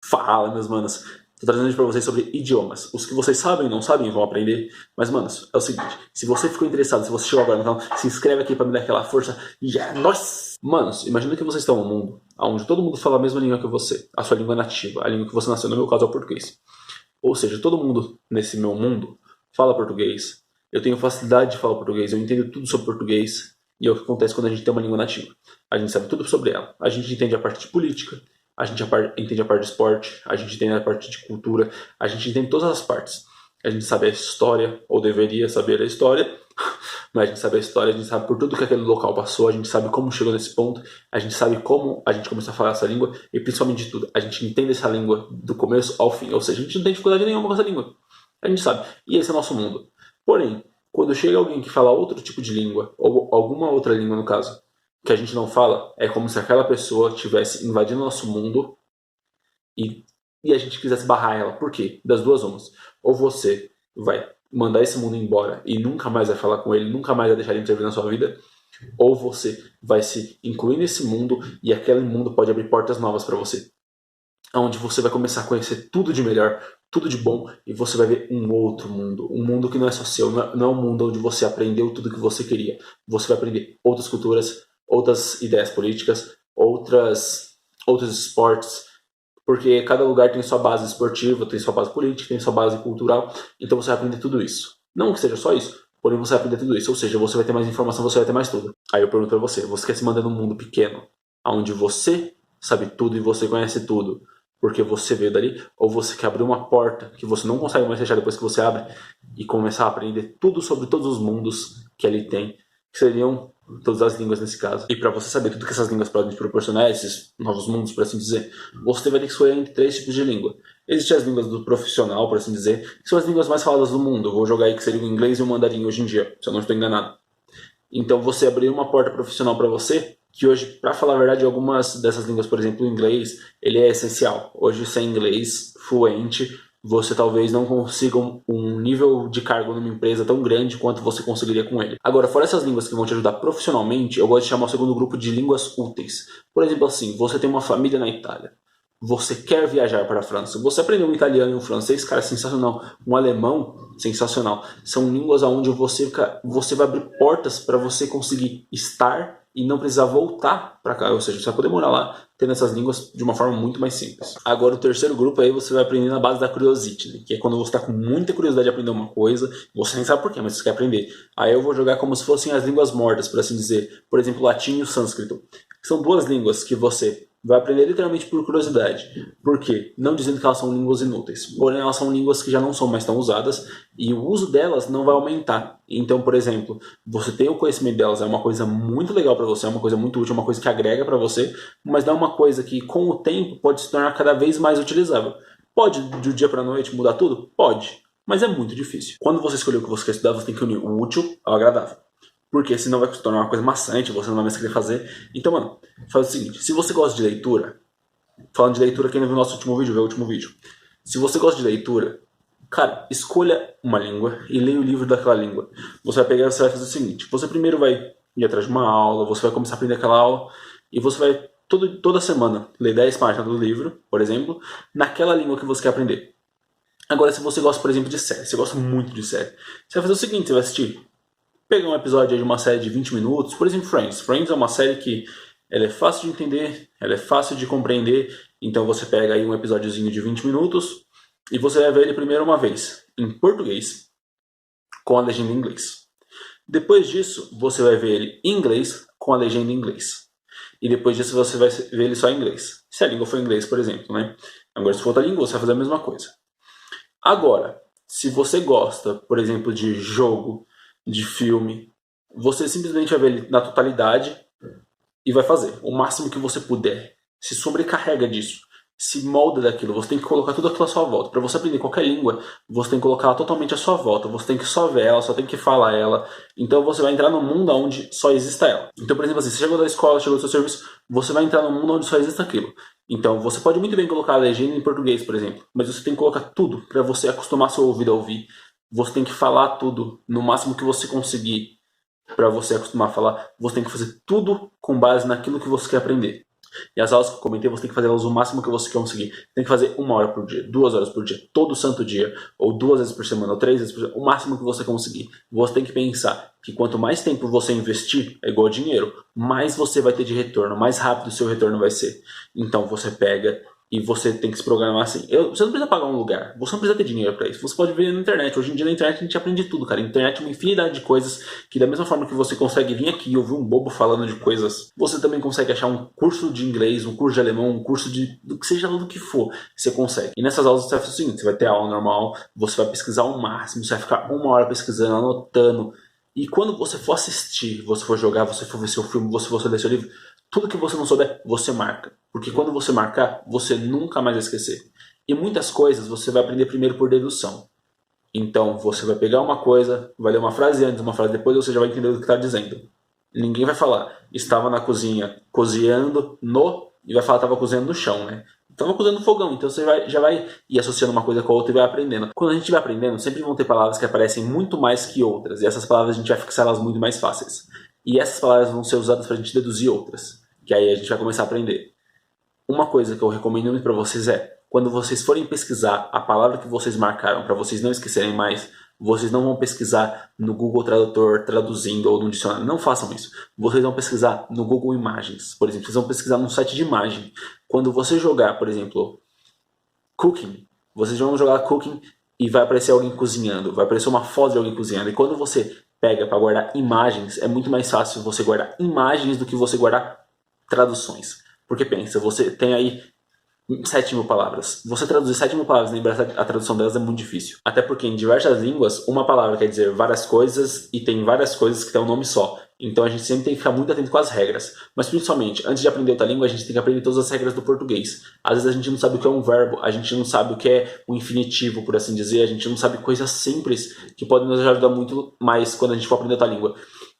Fala, meus manos. Tô trazendo hoje pra vocês sobre idiomas. Os que vocês sabem e não sabem vão aprender. Mas, manos, é o seguinte. Se você ficou interessado, se você chegou agora, então se inscreve aqui pra me dar aquela força. E é nóis! Manos, imagina que vocês estão num mundo onde todo mundo fala a mesma língua que você. A sua língua nativa. A língua que você nasceu. No meu caso é o português. Ou seja, todo mundo nesse meu mundo fala português. Eu tenho facilidade de falar português. Eu entendo tudo sobre português. E é o que acontece quando a gente tem uma língua nativa. A gente sabe tudo sobre ela. A gente entende a parte de política. A gente entende a parte de esporte, a gente entende a parte de cultura, a gente entende todas as partes. A gente sabe a história, ou deveria saber a história, mas a gente sabe a história, a gente sabe por tudo que aquele local passou, a gente sabe como chegou nesse ponto, a gente sabe como a gente começou a falar essa língua, e principalmente de tudo, a gente entende essa língua do começo ao fim, ou seja, a gente não tem dificuldade nenhuma com essa língua. A gente sabe, e esse é o nosso mundo. Porém, quando chega alguém que fala outro tipo de língua, ou alguma outra língua no caso, que a gente não fala, é como se aquela pessoa estivesse invadindo nosso mundo e a gente quisesse barrar ela. Por quê? Das duas umas. Ou você vai mandar esse mundo embora e nunca mais vai falar com ele, nunca mais vai deixar ele intervir na sua vida, ou você vai se incluir nesse mundo e aquele mundo pode abrir portas novas para você. Onde você vai começar a conhecer tudo de melhor, tudo de bom, e você vai ver um outro mundo. Um mundo que não é só seu, não é um mundo onde você aprendeu tudo que você queria. Você vai aprender outras culturas, outras ideias políticas, outros esportes, porque cada lugar tem sua base esportiva, tem sua base política, tem sua base cultural, então você vai aprender tudo isso. Não que seja só isso, porém você vai aprender tudo isso, ou seja, você vai ter mais informação, você vai ter mais tudo. Aí eu pergunto pra você, você quer se mandar num mundo pequeno, onde você sabe tudo e você conhece tudo, porque você veio dali, ou você quer abrir uma porta que você não consegue mais fechar depois que você abre, e começar a aprender tudo sobre todos os mundos que ali tem, que seriam todas as línguas nesse caso. E para você saber tudo que essas línguas podem te proporcionar, esses novos mundos, por assim dizer, você vai ter que escolher entre 3 tipos de língua. Existem as línguas do profissional, por assim dizer, que são as línguas mais faladas do mundo. Eu vou jogar aí que seria o inglês e o mandarim hoje em dia, se eu não estou enganado. Então você abrir uma porta profissional para você, que hoje, para falar a verdade, algumas dessas línguas, por exemplo, o inglês, ele é essencial. Hoje, sem inglês fluente, você talvez não consiga um nível de cargo numa empresa tão grande quanto você conseguiria com ele. Agora, fora essas línguas que vão te ajudar profissionalmente, eu gosto de chamar o segundo grupo de línguas úteis. Por exemplo, assim, você tem uma família na Itália. Você quer viajar para a França. Você aprendeu um italiano e um francês, cara, sensacional. Um alemão, sensacional. São línguas onde você vai abrir portas para você conseguir estar e não precisar voltar para cá. Ou seja, você vai poder morar lá tendo essas línguas de uma forma muito mais simples. Agora, o terceiro grupo aí você vai aprender na base da curiosity, né? Que é quando você está com muita curiosidade de aprender uma coisa, você nem sabe por quê, mas você quer aprender. Aí eu vou jogar como se fossem as línguas mortas, por assim dizer. Por exemplo, o latim e o sânscrito. São duas línguas que você vai aprender literalmente por curiosidade. Por quê? Não dizendo que elas são línguas inúteis. Porém, elas são línguas que já não são mais tão usadas e o uso delas não vai aumentar. Então, por exemplo, você ter o conhecimento delas é uma coisa muito legal para você, é uma coisa muito útil, é uma coisa que agrega para você, mas não é uma coisa que, com o tempo, pode se tornar cada vez mais utilizável. Pode, do dia para a noite, mudar tudo? Pode. Mas é muito difícil. Quando você escolher o que você quer estudar, você tem que unir o útil ao agradável. Porque senão vai se tornar uma coisa maçante, você não vai mais querer fazer. Então, mano, faz o seguinte, se você gosta de leitura, falando de leitura, quem não viu o nosso último vídeo, vê o último vídeo. Se você gosta de leitura, cara, escolha uma língua e leia o livro daquela língua. Você vai pegar e você vai fazer o seguinte, você primeiro vai ir atrás de uma aula, você vai começar a aprender aquela aula, e você vai toda semana ler 10 páginas do livro, por exemplo, naquela língua que você quer aprender. Agora, se você gosta, por exemplo, de série, você gosta muito de série, você vai fazer o seguinte, você vai assistir pegar um episódio de uma série de 20 minutos, por exemplo, Friends. Friends é uma série que ela é fácil de entender, ela é fácil de compreender, então você pega aí um episódiozinho de 20 minutos e você vai ver ele primeiro uma vez em português, com a legenda em inglês. Depois disso, você vai ver ele em inglês, com a legenda em inglês. E depois disso, você vai ver ele só em inglês. Se a língua for inglês, por exemplo, né? Agora, se for outra língua, você vai fazer a mesma coisa. Agora, se você gosta, por exemplo, de jogo, de filme, você simplesmente vai ver ele na totalidade e vai fazer o máximo que você puder. Se sobrecarrega disso, se molda daquilo, você tem que colocar tudo aquilo à sua volta. Para você aprender qualquer língua, você tem que colocar ela totalmente à sua volta, você tem que só ver ela, só tem que falar ela. Então você vai entrar num mundo onde só exista ela. Então, por exemplo, assim, você chegou da escola, chegou do seu serviço, você vai entrar num mundo onde só existe aquilo. Então você pode muito bem colocar a legenda em português, por exemplo, mas você tem que colocar tudo para você acostumar seu ouvido a ouvir. Você tem que falar tudo no máximo que você conseguir para você acostumar a falar. Você tem que fazer tudo com base naquilo que você quer aprender. E as aulas que eu comentei, você tem que fazer elas o máximo que você conseguir. Tem que fazer 1 hora por dia, 2 horas por dia, todo santo dia, ou 2 vezes por semana, ou 3 vezes por semana, o máximo que você conseguir. Você tem que pensar que quanto mais tempo você investir, é igual dinheiro, mais você vai ter de retorno, mais rápido o seu retorno vai ser. Então você pega e você tem que se programar assim. Você não precisa pagar um lugar, você não precisa ter dinheiro para isso. Você pode ver na internet. Hoje em dia na internet a gente aprende tudo, cara. Na internet é uma infinidade de coisas que da mesma forma que você consegue vir aqui e ouvir um bobo falando de coisas, você também consegue achar um curso de inglês, um curso de alemão, um curso de do que seja do que for, você consegue. E nessas aulas você vai fazer o seguinte, você vai ter aula normal, você vai pesquisar ao máximo, você vai ficar 1 hora pesquisando, anotando. E quando você for assistir, você for jogar, você for ver seu filme, você for ler seu livro, tudo que você não souber, você marca. Porque quando você marcar, você nunca mais vai esquecer. E muitas coisas você vai aprender primeiro por dedução. Então você vai pegar uma coisa, vai ler uma frase antes, uma frase depois, você já vai entender o que está dizendo. Ninguém vai falar, estava na cozinha cozinhando no... E vai falar, estava cozinhando no chão, né? Estava cozinhando no fogão, então você já vai ir associando uma coisa com a outra e vai aprendendo. Quando a gente vai aprendendo, sempre vão ter palavras que aparecem muito mais que outras. E essas palavras a gente vai fixar elas muito mais fáceis. E essas palavras vão ser usadas para a gente deduzir outras. Que aí a gente vai começar a aprender. Uma coisa que eu recomendo muito para vocês é, quando vocês forem pesquisar a palavra que vocês marcaram, para vocês não esquecerem mais, vocês não vão pesquisar no Google Tradutor traduzindo ou no dicionário. Não façam isso. Vocês vão pesquisar no Google Imagens. Por exemplo, vocês vão pesquisar num site de imagem. Quando você jogar, por exemplo, cooking, vocês vão jogar cooking e vai aparecer alguém cozinhando. Vai aparecer uma foto de alguém cozinhando. E quando você pega para guardar imagens, é muito mais fácil você guardar imagens do que você guardar traduções. Porque pensa, você tem aí 7.000 palavras. Você traduzir 7.000 palavras e lembrar a tradução delas é muito difícil. Até porque em diversas línguas, uma palavra quer dizer várias coisas e tem várias coisas que tem um nome só. Então a gente sempre tem que ficar muito atento com as regras. Mas principalmente, antes de aprender outra língua, a gente tem que aprender todas as regras do português. Às vezes a gente não sabe o que é um verbo, a gente não sabe o que é um infinitivo, por assim dizer, a gente não sabe coisas simples que podem nos ajudar muito mais quando a gente for aprender outra língua.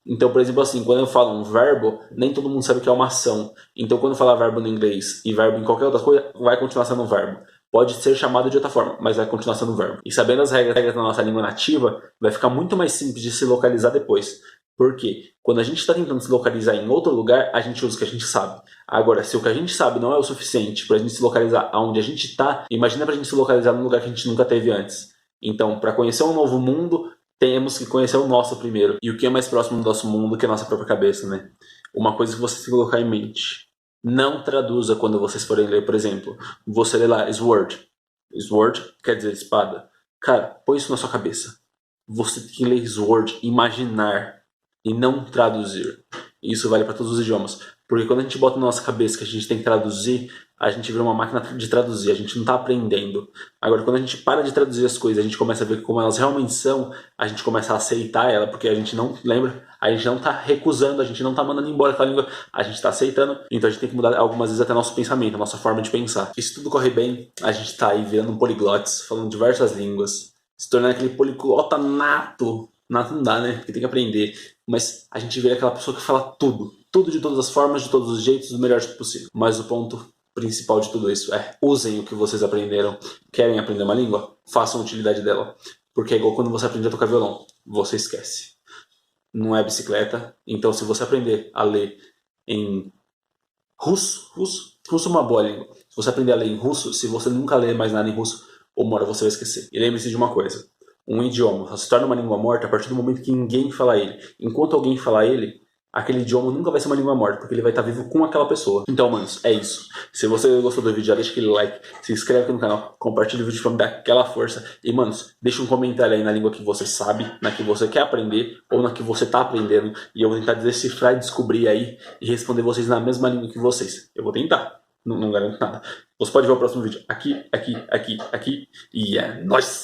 Então, por exemplo, assim, quando eu falo um verbo, nem todo mundo sabe o que é uma ação. Então, quando eu falar verbo no inglês e verbo em qualquer outra coisa, vai continuar sendo um verbo. Pode ser chamado de outra forma, mas vai continuar sendo um verbo. E sabendo as regras da nossa língua nativa, vai ficar muito mais simples de se localizar depois. Por quê? Quando a gente está tentando se localizar em outro lugar, a gente usa o que a gente sabe. Agora, se o que a gente sabe não é o suficiente para a gente se localizar aonde a gente está, imagina para a gente se localizar num lugar que a gente nunca teve antes. Então, para conhecer um novo mundo, temos que conhecer o nosso primeiro. E o que é mais próximo do nosso mundo que a nossa própria cabeça, né? Uma coisa que você tem que colocar em mente. Não traduza quando vocês forem ler, por exemplo. Você lê lá, sword. Sword quer dizer espada. Cara, põe isso na sua cabeça. Você tem que ler sword, imaginar e não traduzir. E isso vale para todos os idiomas. Porque quando a gente bota na nossa cabeça que a gente tem que traduzir, a gente vira uma máquina de traduzir, a gente não está aprendendo. Agora, quando a gente para de traduzir as coisas, a gente começa a ver como elas realmente são, a gente começa a aceitar ela, porque a gente não lembra, a gente não está recusando, a gente não está mandando embora aquela língua, a gente está aceitando. Então a gente tem que mudar algumas vezes até nosso pensamento, a nossa forma de pensar. E se tudo correr bem, a gente está aí virando um poliglotes, falando diversas línguas, se tornando aquele poliglota nato. Nato não dá, né? Porque tem que aprender. Mas a gente vira aquela pessoa que fala tudo. Tudo de todas as formas, de todos os jeitos, do melhor jeito possível. Mas o ponto principal de tudo isso é: usem o que vocês aprenderam. Querem aprender uma língua? Façam utilidade dela. Porque é igual quando você aprende a tocar violão. Você esquece. Não é bicicleta. Então se você aprender a ler em russo é uma boa língua. Se você aprender a ler em russo, se você nunca ler mais nada em russo, uma hora você vai esquecer. E lembre-se de uma coisa: um idioma só se torna uma língua morta a partir do momento que ninguém fala ele. Enquanto alguém falar ele, aquele idioma nunca vai ser uma língua morta, porque ele vai estar vivo com aquela pessoa. Então, manos, é isso. Se você gostou do vídeo, já deixa aquele like, se inscreve aqui no canal, compartilha o vídeo pra me dar aquela força. E, manos, deixa um comentário aí na língua que você sabe, na que você quer aprender, ou na que você tá aprendendo. E eu vou tentar decifrar e descobrir aí, e responder vocês na mesma língua que vocês. Eu vou tentar. Não garanto nada. Você pode ver o próximo vídeo aqui, e é nóis!